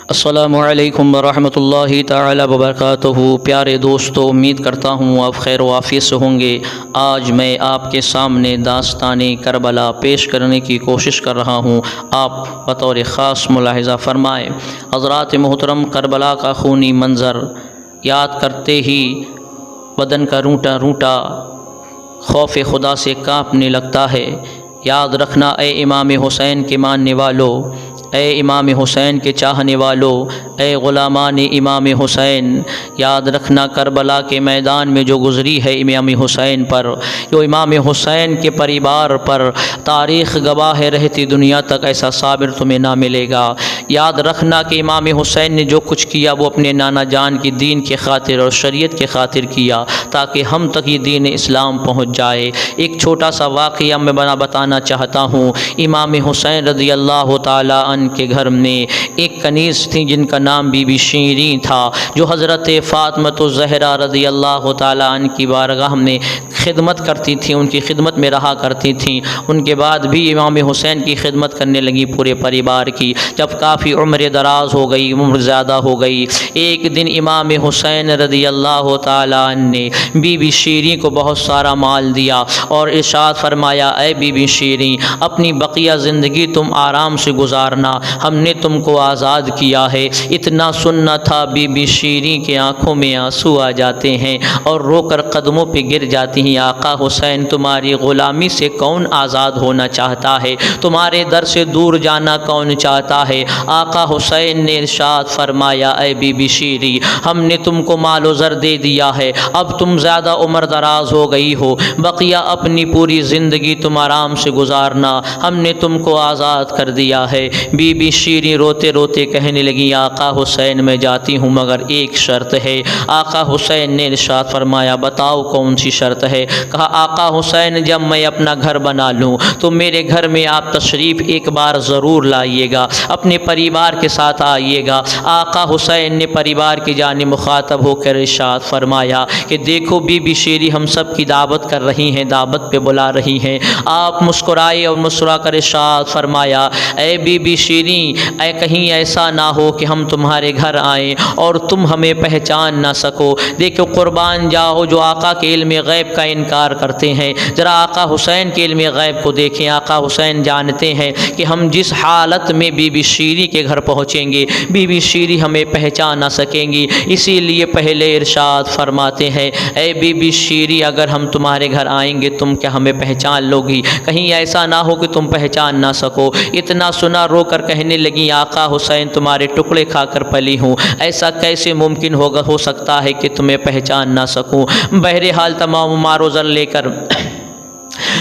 السلام علیکم ورحمۃ اللہ تعالی وبرکاتہ۔ پیارے دوستو، امید کرتا ہوں آپ خیر و عافیت سے ہوں گے۔ آج میں آپ کے سامنے داستان کربلا پیش کرنے کی کوشش کر رہا ہوں۔ آپ بطور خاص ملاحظہ فرمائیں۔ حضرات محترم، کربلا کا خونی منظر یاد کرتے ہی بدن کا روٹا روٹا خوف خدا سے کانپنے لگتا ہے۔ یاد رکھنا اے امام حسین کے ماننے والو، اے امام حسین کے چاہنے والو، اے غلامان امام حسین، یاد رکھنا کربلا کے میدان میں جو گزری ہے امام حسین پر، جو امام حسین کے پریوار پر تاریخ گواہ ہے، رہتی دنیا تک ایسا صابر تمہیں نہ ملے گا۔ یاد رکھنا کہ امام حسین نے جو کچھ کیا وہ اپنے نانا جان کی دین کے خاطر اور شریعت کے خاطر کیا، تاکہ ہم تک یہ دین اسلام پہنچ جائے۔ ایک چھوٹا سا واقعہ میں بتانا چاہتا ہوں۔ امام حسین رضی اللہ تعالیٰ عنہ کے گھر میں ایک کنیز تھی جن کا نام بی بی شیریں تھا، جو حضرت فاطمۃ الزہرا رضی اللہ تعالیٰ عنہ کی بارگاہ میں خدمت کرتی تھیں، ان کی خدمت میں رہا کرتی تھیں۔ ان کے بعد بھی امام حسین کی خدمت کرنے لگی پورے پریوار کی۔ جب کافی عمر دراز ہو گئی، عمر زیادہ ہو گئی، ایک دن امام حسین رضی اللہ تعالیٰ عنہ نے بی بی شیریں کو بہت سارا مال دیا اور ارشاد فرمایا، اے بی بی شیریں، اپنی بقیہ زندگی تم آرام سے گزارنا، ہم نے تم کو آزاد کیا ہے۔ اتنا سننا تھا بی بی شیریں کے آنکھوں میں آنسو آ جاتے ہیں اور رو کر قدموں پہ گر جاتی ہیں۔ آقا حسین، تمہاری غلامی سے کون آزاد ہونا چاہتا ہے؟ تمہارے در سے دور جانا کون چاہتا ہے؟ آقا حسین نے ارشاد فرمایا، اے بی بی شیریں، ہم نے تم کو مال و زر دے دیا ہے، اب تم زیادہ عمر دراز ہو گئی ہو، بقیہ اپنی پوری زندگی تم آرام سے گزارنا، ہم نے تم کو آزاد کر دیا ہے۔ بی بی شیریں روتے روتے کہنے لگی، آقا حسین، میں جاتی ہوں مگر ایک شرط ہے۔ آقا حسین نے ارشاد فرمایا، بتاؤ کون سی شرط ہے؟ کہا، آقا حسین، جب میں اپنا گھر بنا لوں تو میرے گھر میں آپ تشریف ایک بار ضرور لائیے گا، اپنے پریوار کے ساتھ آئیے گا۔ آقا حسین نے پریوار کی جانب مخاطب ہو کر ارشاد فرمایا کہ دیکھو بی بی شیریں ہم سب کی دعوت کر رہی ہیں، دعوت پہ بلا رہی ہیں۔ آپ مسکرائے اور مسکرا کر ارشاد فرمایا، اے بی بی شیریں، اے کہیں ایسا نہ ہو کہ ہم تمہارے گھر آئیں اور تم ہمیں پہچان نہ سکو۔ دیکھو قربان جاؤ جو آقا کے علم غیب کا انکار کرتے ہیں، ذرا آقا حسین کے علم غیب کو دیکھیں۔ آقا حسین جانتے ہیں کہ ہم جس حالت میں بی بی شیریں کے گھر پہنچیں گے، بی بی شیریں ہمیں پہچان نہ سکیں گی، اسی لیے پہلے ارشاد فرماتے ہیں، اے بی بی شیریں، اگر ہم تمہارے گھر آئیں گے تم کیا ہمیں پہچان لو گی؟ کہیں ایسا نہ ہو کہ تم پہچان نہ سکو۔ اتنا سنا رو کر کہنے لگی، آقا حسین، تمہارے ٹکڑے کھا کر پلی ہوں، ایسا کیسے ممکن ہو سکتا ہے کہ تمہیں پہچان نہ سکوں؟ بہرحال تمام مال و زر لے کر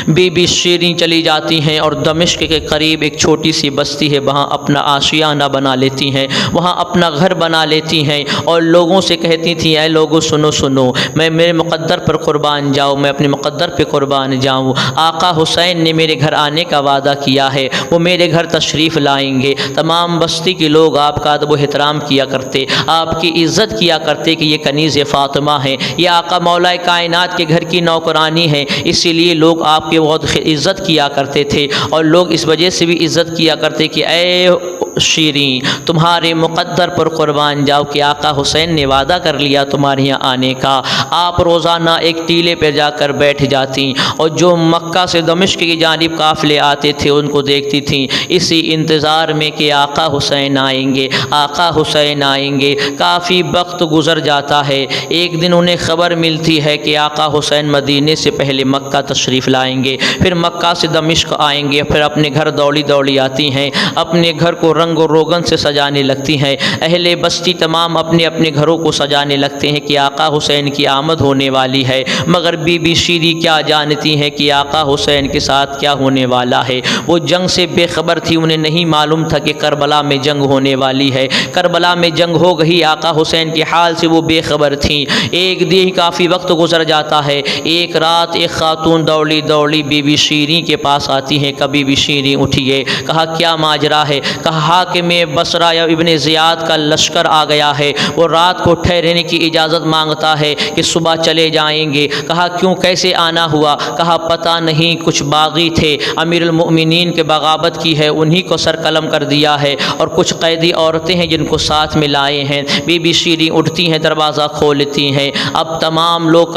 بی بی شیریں چلی جاتی ہیں اور دمشق کے قریب ایک چھوٹی سی بستی ہے، وہاں اپنا آشیانہ بنا لیتی ہیں، وہاں اپنا گھر بنا لیتی ہیں اور لوگوں سے کہتی تھیں، اے لوگوں سنو سنو، میں میرے مقدر پر قربان جاؤں، میں اپنے مقدر پہ قربان جاؤں۔ آقا حسین نے میرے گھر آنے کا وعدہ کیا ہے، وہ میرے گھر تشریف لائیں گے۔ تمام بستی کے لوگ آپ کا ادب و احترام کیا کرتے، آپ کی عزت کیا کرتے کہ یہ کنیز فاطمہ ہے، یہ آقا مولا کائنات کے گھر کی نوکرانی ہے، اسی لیے لوگ آپ کی بہت عزت کیا کرتے تھے اور لوگ اس وجہ سے بھی عزت کیا کرتے کہ اے شیریں، تمہارے مقدر پر قربان جاؤ کہ آقا حسین نے وعدہ کر لیا تمہارے یہاں آنے کا۔ آپ روزانہ ایک ٹیلے پہ جا کر بیٹھ جاتی اور جو مکہ سے دمشق کی جانب قافلے آتے تھے ان کو دیکھتی تھیں، اسی انتظار میں کہ آقا حسین آئیں گے، آقا حسین آئیں گے۔ کافی وقت گزر جاتا ہے، ایک دن انہیں خبر ملتی ہے کہ آقا حسین مدینے سے پہلے مکہ تشریف لائیں گے، پھر مکہ سے دمشق آئیں گے، پھر اپنے گھر دوڑی دوڑی آتی ہیں، اپنے گھر کو رنگ و روغن سے سجانے لگتی ہیں۔ اہل بستی تمام اپنے اپنے گھروں کو سجانے لگتے ہیں کہ آقا حسین کی آمد ہونے والی ہے، مگر بی بی شیریں کیا جانتی ہیں کہ آقا حسین کے ساتھ کیا ہونے والا ہے؟ وہ جنگ سے بے خبر تھی، انہیں نہیں معلوم تھا کہ کربلا میں جنگ ہونے والی ہے۔ کربلا میں جنگ ہو گئی، آقا حسین کے حال سے وہ بے خبر تھیں۔ ایک دن کافی وقت گزر جاتا ہے، ایک رات ایک خاتون دوڑی دوڑی دوڑی بی بی شیریں کے پاس آتی ہیں۔ کبھی بھی شیریں اٹھیے، کہا کیا ماجرا ہے؟ کہا حاکم بصرہ یا ابن زیاد کا لشکر آ گیا ہے، وہ رات کو ٹھہرنے کی اجازت مانگتا ہے کہ صبح چلے جائیں گے۔ کہا کیوں، کیسے آنا ہوا؟ کہا پتہ نہیں، کچھ باغی تھے، امیر المؤمنین کے بغاوت کی ہے، انہی کو سر قلم کر دیا ہے، اور کچھ قیدی عورتیں ہیں جن کو ساتھ میں لائے ہیں۔ بی بی شیریں اٹھتی ہیں، دروازہ کھولتی ہیں، اب تمام لوگ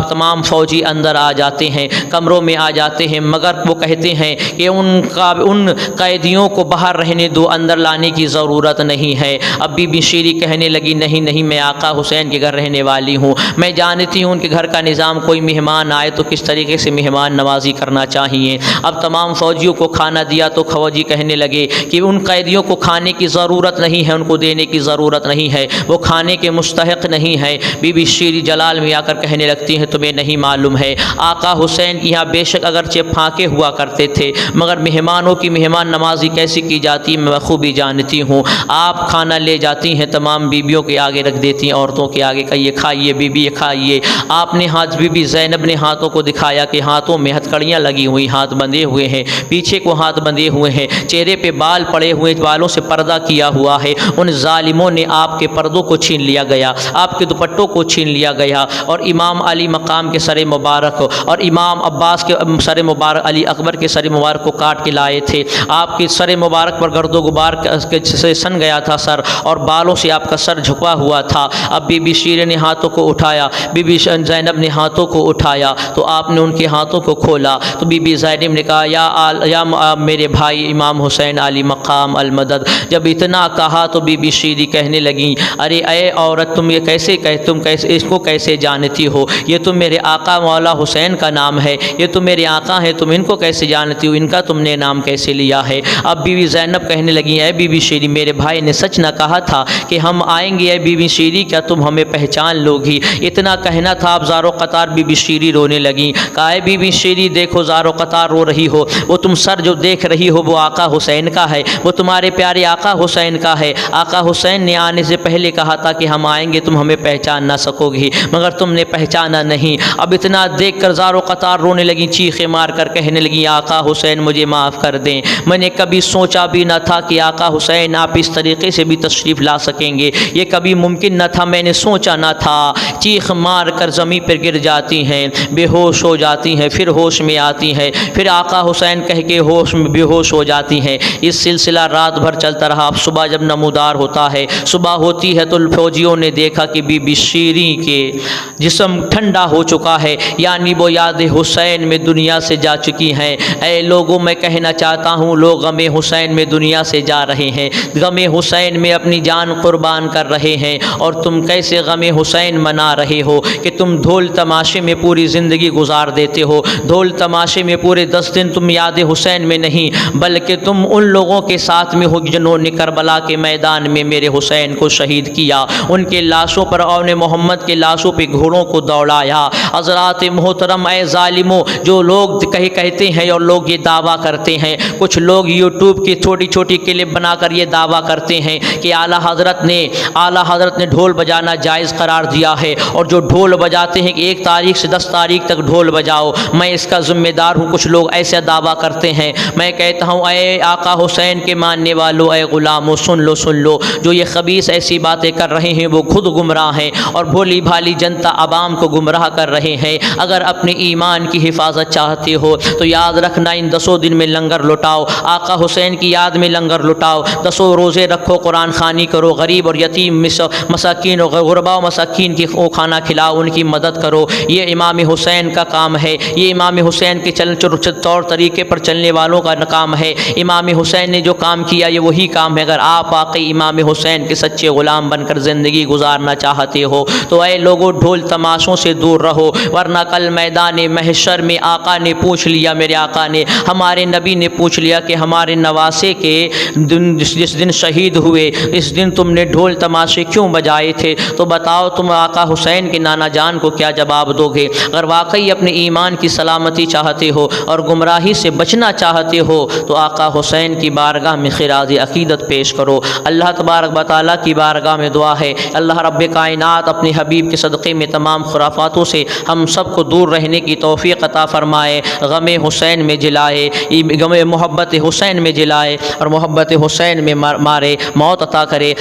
تمام فوجی اندر آ جاتے ہیں، کمروں میں آ جاتے ہیں، مگر وہ کہتے ہیں کہ ان قیدیوں کو باہر رہنے دو، اندر لانے کی ضرورت نہیں ہے۔ اب بی بی شیریں کہنے لگی نہیں نہیں، میں آقا حسین کے گھر رہنے والی ہوں، میں جانتی ہوں ان کے گھر کا نظام، کوئی مہمان آئے تو کس طریقے سے مہمان نوازی کرنا چاہیے۔ اب تمام فوجیوں کو کھانا دیا تو فوجی کہنے لگے کہ ان قیدیوں کو کھانے کی ضرورت نہیں ہے، ان کو دینے کی ضرورت نہیں ہے، وہ کھانے کے مستحق نہیں ہے۔ بی بی شیریں جلال میں آ کر کہنے لگتی ہیں تمہیں نہیں معلوم ہے، آقا حسین کی یہاں بے شک اگرچہ پھانکے ہوا کرتے تھے، مگر مہمانوں کی مہمان نوازی کیسی کی جاتی میں بخوبی جانتی ہوں۔ آپ کھانا لے جاتی ہیں، تمام بیبیوں کے آگے رکھ دیتی ہیں، عورتوں کے آگے کہ یہ کھائیے بی بی، یہ کھائیے۔ آپ نے ہاتھ، بی بی زینب نے ہاتھوں کو دکھایا کہ ہاتھوں میں ہتھکڑیاں لگی ہوئی، ہاتھ بندھے ہوئے ہیں، پیچھے کو ہاتھ بندھے ہوئے ہیں، چہرے پہ بال پڑے ہوئے، بالوں سے پردہ کیا ہوا ہے۔ ان ظالموں نے آپ کے پردوں کو چھین لیا گیا، آپ کے دوپٹوں کو چھین لیا گیا، اور امام علی مقام کے سر مبارک اور امام عباس کے سر مبارک، علی اکبر کے سر مبارک کو کاٹ کے لائے تھے۔ آپ کے سر مبارک پر گرد و غبار سے سن گیا تھا سر، اور بالوں سے آپ کا سر جھکا ہوا تھا۔ اب بی بی شیریں نے ہاتھوں کو اٹھایا، بی بی زینب نے ہاتھوں کو اٹھایا تو آپ نے ان کے ہاتھوں کو کھولا تو بی بی زینب نے کہا یا میرے بھائی امام حسین علی مقام المدد۔ جب اتنا کہا تو بی بی شیریں کہنے لگیں ارے اے عورت، تم یہ تم کیسے اس کو کیسے جانتی ہو؟ یہ تو میرے آقا مولا حسین کا نام ہے، یہ تو میرے آقا ہیں، تم ان کو کیسے جانتی ہو؟ ان کا تم نے نام کیسے لیا ہے؟ اب بی بی زینب کہنے لگی اے بی بی شیریں، میرے بھائی نے سچ نہ کہا تھا کہ ہم آئیں گے؟ اے بی بی شیریں، کیا تم ہمیں پہچان لو گی؟ اتنا کہنا تھا، اب زار و قطار بی بی شیریں رونے لگیں۔ کہا اے بی بی شیریں دیکھو، زار و قطار رو رہی ہو، وہ تم سر جو دیکھ رہی ہو وہ آقا حسین کا ہے، وہ تمہارے پیارے آقا حسین کا ہے۔ آقا حسین نے آنے سے پہلے کہا تھا کہ ہم آئیں گے، تم ہمیں پہچان نہ سکو گی، مگر تم نے پہچانا نہیں۔ اب اتنا دیکھ کر زار و قطار رونے لگیں، چیخیں مار کر کہنے لگیں آقا حسین مجھے معاف کر دیں، میں نے کبھی سوچا بھی نہ تھا کہ آقا حسین آپ اس طریقے سے بھی تشریف لا سکیں گے، یہ کبھی ممکن نہ تھا، میں نے سوچا نہ تھا۔ چیخ مار کر زمین پر گر جاتی ہیں، بے ہوش ہو جاتی ہیں، پھر ہوش میں آتی ہیں، پھر آقا حسین کہہ کے ہوش میں بے ہوش ہو جاتی ہیں۔ اس سلسلہ رات بھر چلتا رہا۔ صبح جب نمودار ہوتا ہے، صبح ہوتی ہے تو فوجیوں نے دیکھا کہ بی بی شیریں کے جسم ٹھنڈا ہو چکا ہے، یعنی وہ یاد حسین میں دنیا سے جا چکی ہیں۔ اے لوگوں، میں کہنا چاہتا ہوں لوگ غم حسین میں دنیا سے جا رہے ہیں، غم حسین میں اپنی جان قربان کر رہے ہیں، اور تم کیسے غم حسین منا رہے ہو کہ تم ڈھول تماشے میں پوری زندگی گزار دیتے ہو۔ ڈھول تماشے میں پورے 10 دن تم یاد حسین میں نہیں، بلکہ تم ان لوگوں کے ساتھ میں ہو جنہوں نے کربلا کے میدان میں میرے حسین کو شہید کیا، ان کے لاشوں پر اور نے محمد کے لاشوں پہ گھوڑوں کو دوڑایا۔ حضرات محترم، اے ظالموں، جو لوگ کہتے ہیں اور لوگ یہ دعویٰ کرتے ہیں، کچھ لوگ یوٹیوب کی چھوٹی چھوٹی کلپ بنا کر یہ دعویٰ کرتے ہیں کہ اعلیٰ حضرت نے ڈھول بجانا جائز قرار دیا ہے، اور جو ڈھول بجاتے ہیں کہ 1 تاریخ سے 10 تاریخ تک ڈھول بجاؤ، میں اس کا ذمہ دار ہوں۔ کچھ لوگ ایسا دعویٰ کرتے ہیں، میں کہتا ہوں اے آقا حسین کے ماننے والوں، اے غلاموں، سن لو، جو یہ خبیث ایسی باتیں کر رہے ہیں وہ خود گمراہ ہیں، اور بھولی بھالی جنتا عوام کو گمراہ کر رہے ہیں۔ اگر اپنے ایمان کی حفاظت چاہتے ہو تو یاد رکھنا، ان 10 دن میں لنگر لٹاؤ، آقا حسین کی یاد میں لنگر لٹاؤ، 10 روزے رکھو، قرآن خوانی کرو، غریب اور یتیم مساکین اور غربا و مساکین کی کھانا کھلاؤ، ان کی مدد کرو۔ یہ امام حسین کا کام ہے، یہ امام حسین کے طور طریقے پر چلنے والوں کا کام ہے۔ امام حسین نے جو کام کیا یہ وہی کام ہے۔ اگر آپ واقعی امام حسین کے سچے غلام بن کر زندگی گزارنا چاہتے ہو تو اے لوگوں، ڈھول تماشوں سے دور رہو، ورنہ کل میدان محشر میں آقا نے پوچھ لیا، میرے آقا نے، ہمارے نبی نے پوچھ لیا کہ ہمارے نواسے کے جس دن شہید ہوئے اس دن تم نے ڈھول تماشے کیوں بجائے تھے؟ تو بتاؤ تم آقا حسین کے نانا جان کو کیا جواب دو گے؟ اگر واقعی اپنے ایمان کی سلامتی چاہتے ہو اور گمراہی سے بچنا چاہتے ہو تو آقا حسین کی بارگاہ میں خراج عقیدت پیش کرو۔ اللہ تبارک و تعالیٰ کی بارگاہ میں دعا ہے، اللہ رب کائنات اپنے حبیب کے صدقے میں تمام خرافاتوں سے ہم سب کو دور رہنے کی توفیق عطا فرمائے۔ فرمائے، غم حسین میں جلائے، غم محبت حسین میں جلائے اور محبت حسین میں مارے، موت عطا کرے۔